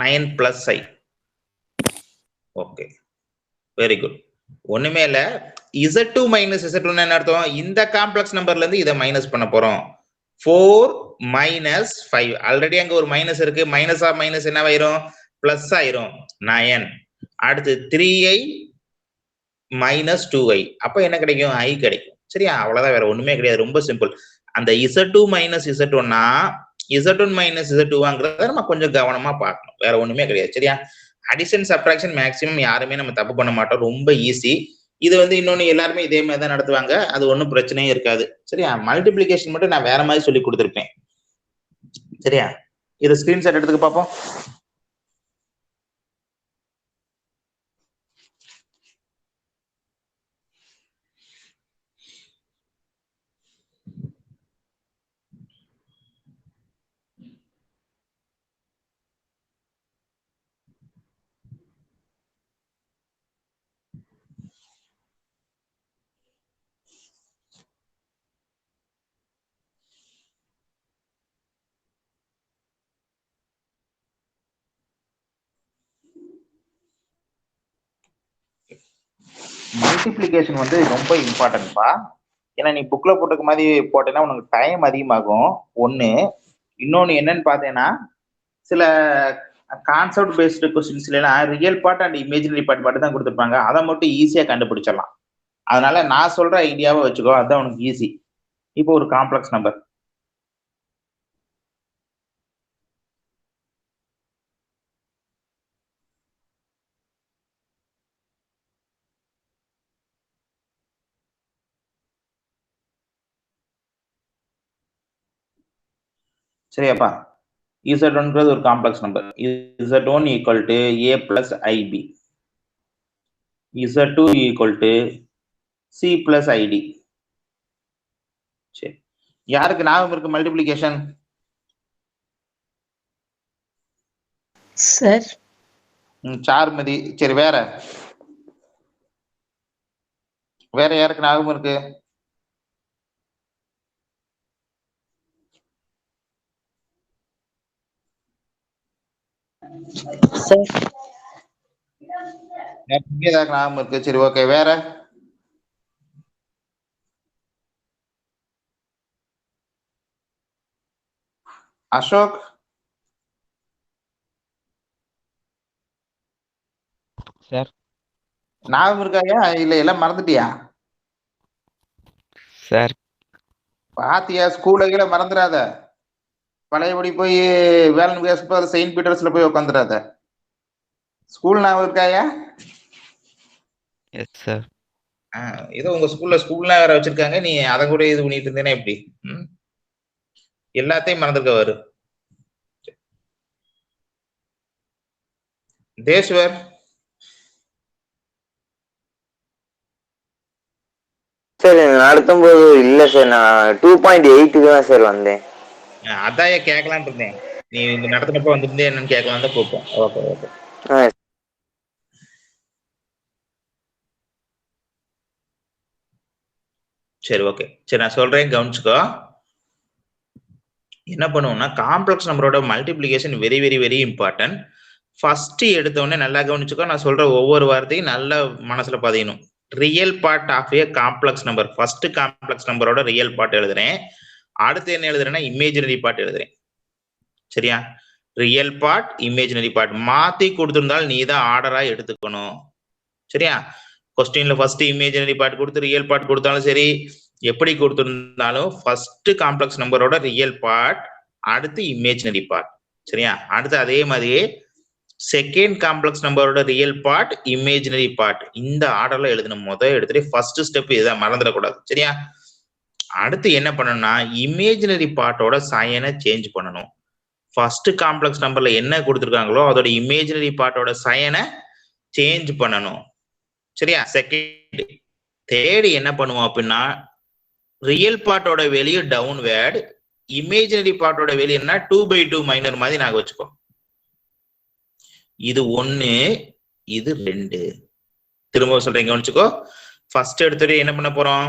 9 plus I. Okay, very good. ஒண்ணுமே இல்ல. z2 minus z1 என்ன அர்த்தம்? இந்த காம்ப்ளெக்ஸ் நம்பர்ல இருந்து இதை மைனஸ் பண்ண போறோம். 4 minus 5. ஆல்ரெடி அங்க ஒரு மைனஸ் இருக்கு. மைனஸ் ஆஃப் மைனஸ் என்ன ஆயிரும்? பிளஸ் ஆயிரும். 9. அடுத்து 3i minus 2i. அப்ப என்ன கிடைக்கும்? I கிடைக்கும். சரியா? அவ்வளவுதான், வேற ஒண்ணுமே கிடையாது. ரொம்ப சிம்பிள். அந்த z2 minus z1னா z1 minus z2வாங்கிறத நம்ம கொஞ்சம் கவனமா பார்க்கணும். வேற ஒண்ணுமே கிடையாது. சரியா? அடிஷன் சப்ட்ராக்ஷன் மேக்ஸிமம் யாருமே நம்ம தப்பு பண்ண மாட்டோம். ரொம்ப ஈஸி. இது வந்து இன்னொன்னு எல்லாருமே இதே மாதிரி தான் நடத்துவாங்க. அது ஒன்றும் பிரச்சனையும் இருக்காது. சரியா? மல்டிப்ளிகேஷன் மட்டும் நான் வேற மாதிரி சொல்லி கொடுத்துருப்பேன். சரியா? இதை ஸ்கிரீன்ஷாட் எடுத்துக்க பார்ப்போம். மல்டிப்ளிகேஷன் வந்து ரொம்ப இம்பார்ட்டன்ட்பா. ஏன்னா நீ புக்ல போட்டுக்க மாதிரி போட்டேன்னா உனக்கு டைம் அதிகமாகும் ஒண்ணு. இன்னொன்னு என்னன்னு பார்த்தேன்னா சில கான்செப்ட் பேஸ்டு கொஸ்டின்ஸ்ல எல்லாம் real part and imaginary part மட்டும் தான் கொடுத்துருப்பாங்க. அதை மட்டும் ஈஸியா கண்டுபிடிச்சிடலாம். அதனால நான் சொல்ற ஐடியாவை வச்சுக்கோ, அதுதான் உனக்கு ஈஸி. இப்போ ஒரு காம்ப்ளெக்ஸ் நம்பர் சரியாப்பா. Z1 ஒரு complex number. Z1 equal to A plus IB. Z2 equal to C plus ID. சரி, யாருக்கு ஞாபகம் இருக்கு மல்டிப்ளிகேஷன்? சார் சார்மதி. சரி, வேற வேற யாருக்கு ஞாபகம் இருக்கு? சார் ஏதாவது ஞாபகம் இருக்கு? சரி, ஓகே. வேற அசோக், சார் ஞாபகம் இருக்காயா இல்ல எல்லாம் மறந்துட்டியா? சார் பாத்தியா, ஸ்கூல்ல கீழே மறந்துடாத. பழையபடி போய் வேலன் விகாஸ் செயின்ட் பீட்டர்ஸ்ல போய் உட்காந்துடாத. ஸ்கூல் ஞாபகம் இருக்காயா? Yes sir. ஏதோ உங்க ஸ்கூல்ல வேற வச்சிருக்காங்க, நீ அதை கூட இது பண்ணிட்டு இருந்தேன்னா எப்படி? எல்லாத்தையும் மறந்துருக்க வரு. தேஷ்வர், சார் நடத்தும்போது இல்ல சார், நான் 2.8 தான் சார் வந்தேன். அதான் கேட்கலான்னு இருந்தேன். நீ இந்த நடத்தினப்ப வந்திருந்தே என்னன்னு கேட்கலாம் தான் கூப்பிட்டேன். Okay okay. சரி, ஓகே. சரி, நான் சொல்றேன், கவனிச்சுக்கோ. என்ன பண்ணுவோம்னா காம்ப்ளெக்ஸ் நம்பரோட multiplication very very very important. First எடுத்தோடனே நல்லா கவனிச்சுக்கோ. நான் சொல்ற ஒவ்வொரு வார்த்தையும் நல்லா மனசுல பதியணும். Real part of a complex number. First complex நம்பரோட ரியல் பார்ட் எழுதுறேன். அடுத்து என்ன எழுதுறேன்னா இமேஜினரி பார்ட் எழுதுறேன். சரியா? ரியல் பார்ட், இமேஜினரி பார்ட் மாத்தி கொடுத்திருந்தால் நீ தான் ஆர்டரா எடுத்துக்கணும். சரியா? கொஸ்டின்ல ஃபர்ஸ்ட் இமேஜினரி பார்ட் கொடுத்து ரியல் பார்ட் கொடுத்தாலும் சரி, எப்படி கொடுத்திருந்தாலும் ஃபர்ஸ்ட் காம்ப்ளெக்ஸ் நம்பரோட ரியல் பார்ட், அடுத்து இமேஜினரி பார்ட். சரியா? அடுத்து அதே மாதிரியே செகண்ட் காம்ப்ளெக்ஸ் நம்பரோட ரியல் பார்ட், இமேஜினரி பார்ட், இந்த ஆர்டர்ல எழுதணும். முதல் எடுத்துட்டு ஃபர்ஸ்ட் ஸ்டெப் இதான், மறந்துடக்கூடாது. சரியா? அடுத்து என்ன பண்ணணும்னா இமேஜினரி பார்ட்டோட சைனை சேஞ்ச் பண்ணணும். ஃபர்ஸ்ட் காம்ப்ளெக்ஸ் நம்பர்ல என்ன கொடுத்துருக்காங்களோ அதோட இமேஜினரி பார்ட்டோட சைனை சேஞ்ச் பண்ணணும். சரியா? செகண்ட். தேர்ட் என்ன பண்ணுவோம் அப்படின்னா ரியல் பார்ட்டோட வேல்யூ டவுன்வேர்ட், இமேஜினரி பார்ட்டோட வேல்யூ என்ன 2/2 மைனர் மாதிரி நாங்க வச்சுக்கோ. இது 1, இது 2. திரும்ப சொல்றேன், கவனிச்சுக்கோ. ஃபர்ஸ்ட் எடுத்துட்டு என்ன பண்ண போறோம்,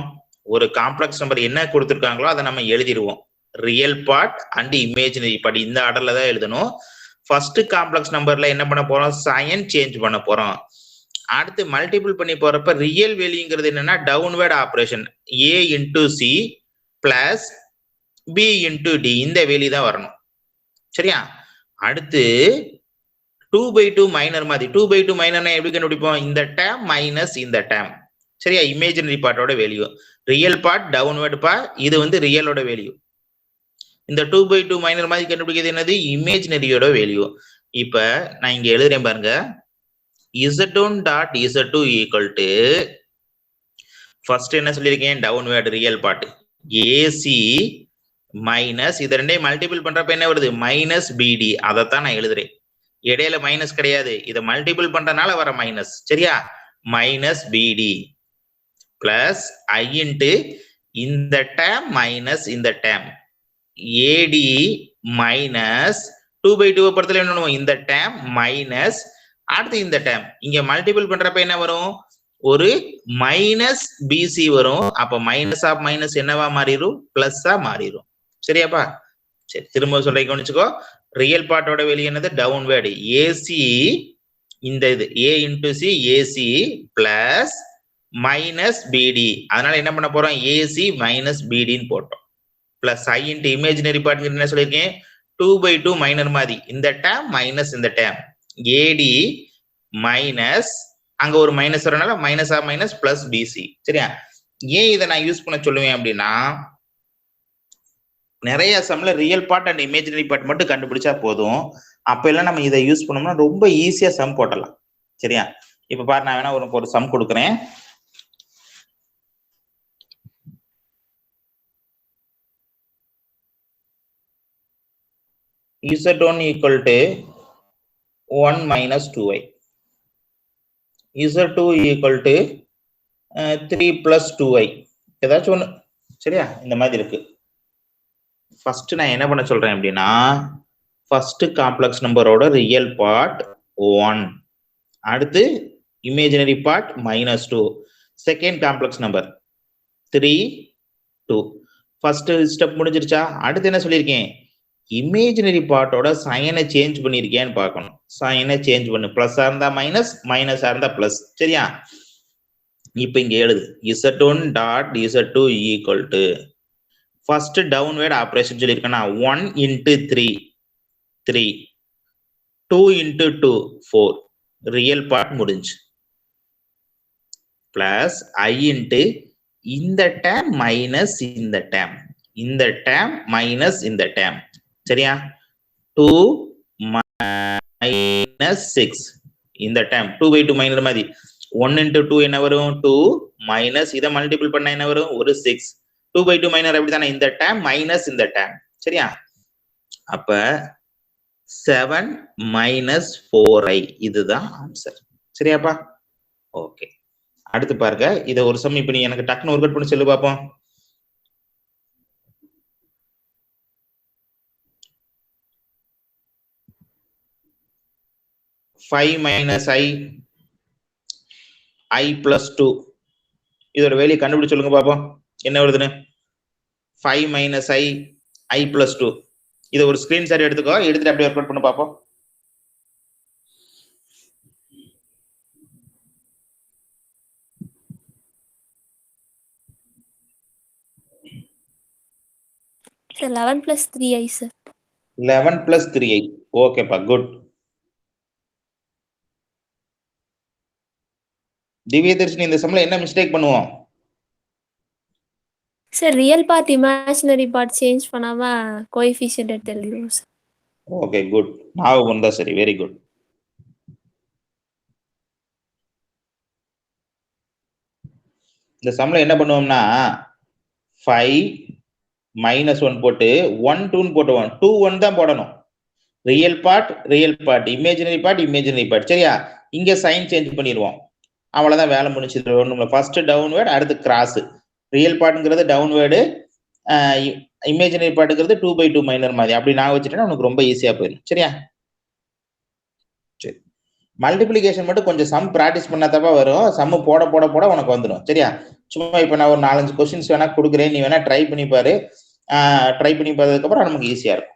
ஒரு காம்ப்ளெக்ஸ் நம்பர் என்ன கொடுத்துருக்காங்களோ அதை நம்ம எழுதிடுவோம். Real part and imaginary part இந்த ஆர்டர்ல தான் எழுதணும். ஃபர்ஸ்ட் காம்ப்ளெக்ஸ் நம்பர்ல என்ன பண்ண போறோம், சைன் சேஞ்ச் பண்ண போறோம். அடுத்து மல்டிபிள் பண்ணி போறப்ப ரியல் வேல்யூங்கிறது என்னன்னா downward operation, A into C plus B into D, இந்த வேல்யூ தான் வரணும். சரியா? அடுத்து 2/2 மைனர் மாதிரி. 2/2 மைனர்னா எப்படி கண்டுபிடிப்போம், இந்த டேம் மைனஸ் இந்த டேம். சரியா? இமேஜினரி பார்ட்டோட value. Real part downward part, இது வந்து ரியலோட வேல்யூ. இந்த 2/2 மைனர் மாதிரி கண்டுபிடிக்கிறது என்னது, இமேஜினரியோட வேல்யூ. இப்ப நான் இங்க எழுதுறேன் பாருங்க. Z1 dot Z2 equal to first என்ன சொல்லியிருக்கேன், downward real part AC minus இது ரெண்டையும் மல்டிபிள் பண்றப்ப என்ன வருது, மைனஸ் BD. அதைத்தான் நான் எழுதுறேன். இடையில மைனஸ் கிடையாது, இதை மல்டிபிள் பண்றதுனால வர மைனஸ். சரியா? Minus BD plus I into இந்த டேம் மைனஸ் இந்த டேம் AD மைனஸ் 2/2 படத்துல என்ன பண்ணுவோம், இந்த டேம் மைனஸ் அடுத்து இந்த டேம். இங்க மல்டிபிள் பண்றப்ப என்ன வரும், ஒரு மைனஸ் BC வரும். அப்ப மைனஸ் ஆஃப் மைனஸ் என்னவா மாறிடும், பிளஸ்ஸா மாறிடும். சரியாப்பா? சரி, திரும்ப சொல்ல கவனிச்சுக்கோ. ரியல் பார்ட்டோட வெளியே என்னது, டவுன்வேர்டு AC, இந்த இது A into C AC plus minus BD. அதனால என்ன பண்ண போறோம், ஏசி மைனஸ் பிடின்னு போட்டோம். Plus i into imaginary part என்ன சொல்லியிருக்கேன், 2/2 மைனர் மாதிரி இந்த டேம் மைனஸ் இந்த டேம் ஏடி மைனஸ் அங்க ஒரு மைனஸ் வரனால minus or minus plus BC. சரியா? ஏன் இதை நான் யூஸ் பண்ண சொல்லுவேன் அப்படின்னா, நிறைய சம்ல real part and imaginary part மட்டும் கண்டுபிடிச்சா போதும். அப்ப எல்லாம் நம்ம இதை யூஸ் பண்ணோம்னா ரொம்ப ஈஸியா சம் போட்டலாம். சரியா? இப்ப பாரு, நான் வேணா ஒரு சம் கொடுக்குறேன். Z1 equal to 1 minus 2y. Z2 equal to 3 plus 2y. ஏதாச்சும் ஒண்ணு. சரியா? இந்த மாதிரி இருக்கு. ஃபர்ஸ்ட் நான் என்ன பண்ண சொல்றேன் அப்படின்னா, ஃபர்ஸ்ட் காம்ப்ளெக்ஸ் நம்பரோட ரியல் பார்ட் 1, அடுத்து imaginary part -2, second complex number 3 2. First step முடிஞ்சிருச்சா? அடுத்து என்ன சொல்லியிருக்கேன், இமேஜினரி பார்ட்டோட சைனை சேஞ்ச் பண்ணிருக்கேன்னு பார்க்கணும். சைனை சேஞ்ச் பண்ணு, பிளஸ்ஸா இருந்தா மைனஸ், மைனஸா இருந்தா பிளஸ். சரியா? இப்ப இங்க எழுது, Z1 dot Z2 equal to first downward operation சொல்லியிருக்கேன்னா 1 into 3 3, 2 into 2 4, ரியல் பார்ட் முடிஞ்சு, பிளஸ் ஐ இன்ட்டு இந்த டேம் மைனஸ் இந்த டேம், இந்த டேம் மைனஸ் இந்த டேம். சரியா? 2 minus 6, இந்த டேம் 2/2 மைனர் மாதிரி 1 into 2 என்ன வரும், 2 மைனஸ் இதை மல்டிபிள் பண்ண என்ன வரும், ஒரு 6. 2/2 மைனர் அப்படித்தானே, இந்த டேம் மைனஸ் இந்த டேம். சரியா? அப்ப 7 minus 4i இதுதான் ஆன்சர். சரியாப்பா? ஓகே, அடுத்து பாருங்க. இதை ஒரு சம் இப்ப நீ எனக்கு டக்குன்னு ஒர்க் அவுட் பண்ணி சொல்லு பாப்போம். Five minus I plus 2, இதோட வேல்யூ கண்டுபிடிச்சு சொல்லுங்க பாப்போம் என்ன வருதுன்னு. 5 minus I plus 2, இதை ஒரு ஸ்கிரீன்ஷாட் எடுத்துக்கோ, எடுத்துட்டு அப்படியே ஒர்க் அவுட் பண்ணி பாப்போம். Sir, 11 plus 3i, sir. 11 plus 3i. ஓகேப்பா, குட். திவ்யதர்ஷினி, இந்த சம்ல என்ன மிஸ்டேக் பண்ணுவோம்? Sir, real part, imaginary part change பண்ணாம coefficient எடுத்து எழுதிடுவோம் sir. Okay, good. ஞாபகம் வந்தா சரி, வெரி குட். இந்த சம்ல என்ன பண்ணுவோம்னா 5 minus 1 போட்டு 1 2 போட்டுவோம். 2 1 தான் போடணும். Real part real part, imaginary part imaginary part. சரியா? இங்க சைன் சேஞ்ச் பண்ணிடுவோம். அவ்வளவுதான், வேலை முடிஞ்சது. ஒண்ணுல ஃபர்ஸ்ட் டவுன்வேர்டு, அடுத்து கிராஸ். ரியல் பார்ட்ங்கிறது டவுன்வேர்டு, இமேஜினரி பார்ட்ங்கிறது 2/2 மைனர் மாதிரி. அப்படி நான் வச்சுட்டேன்னா உனக்கு ரொம்ப ஈஸியா போயிடும். சரியா? சரி, மல்டிபிளிகேஷன் மட்டும் கொஞ்சம் சம் பிராக்டிஸ் பண்ணாதப்பா வரும். சம் போட போட போட உனக்கு வந்துடும். சரியா? சும்மா இப்ப நான் ஒரு 4-5 கொஸ்டின்ஸ் வேணா கொடுக்குறேன், நீ வேணா ட்ரை பண்ணி பாரு. ட்ரை பண்ணி பார்த்ததுக்கு அப்புறம் நமக்கு ஈஸியா இருக்கும்.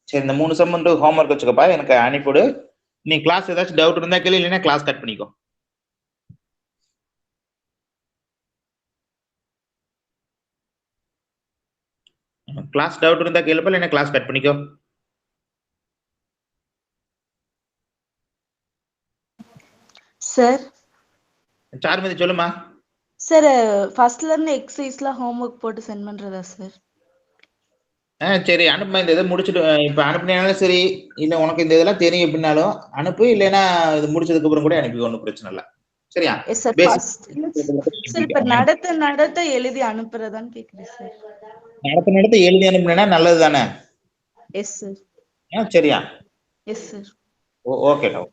சரி, இந்த 3 சம் வந்து ஹோம்ஒர்க் வச்சுக்கப்பா, எனக்கு அனுப்பிவிடு. நீ கிளாஸ் ஏதாச்சும் டவுட் இருந்தா கேளு, இல்லைன்னா கிளாஸ் கட் பண்ணிக்கோ. கிளாஸ் டவுட் இருந்தா கேளுப்பா, இல்லைன்னா கிளாஸ் கட் பண்ணிக்கோ. சார் சாருமதி சொல்லுமா. சார் ஃபர்ஸ்ட்ல இருந்து எக்ஸசைஸ்ல ஹோம்ஒர்க் போட்டு சென்ட் பண்றதா சார்? சரி, அனுப்புமா. இந்த இதை முடிச்சுட்டு இப்ப அனுப்புனாலும் சரி, இல்ல உனக்கு இந்த இதெல்லாம் தெரியும் எப்படின்னாலும் அனுப்பு, இல்லைன்னா இது முடிச்சதுக்கு அப்புறம் கூட அனுப்பி, ஒன்றும் பிரச்சனை இல்லை. சரியா? சார் இப்ப நடத்த எழுதி அனுப்புறதான்னு கேக்குறேன் சார். நடத்த எழுதி அனுப்புனா நல்லது தானே? Yes sir. சரியா? Yes sir. ஓகேடா.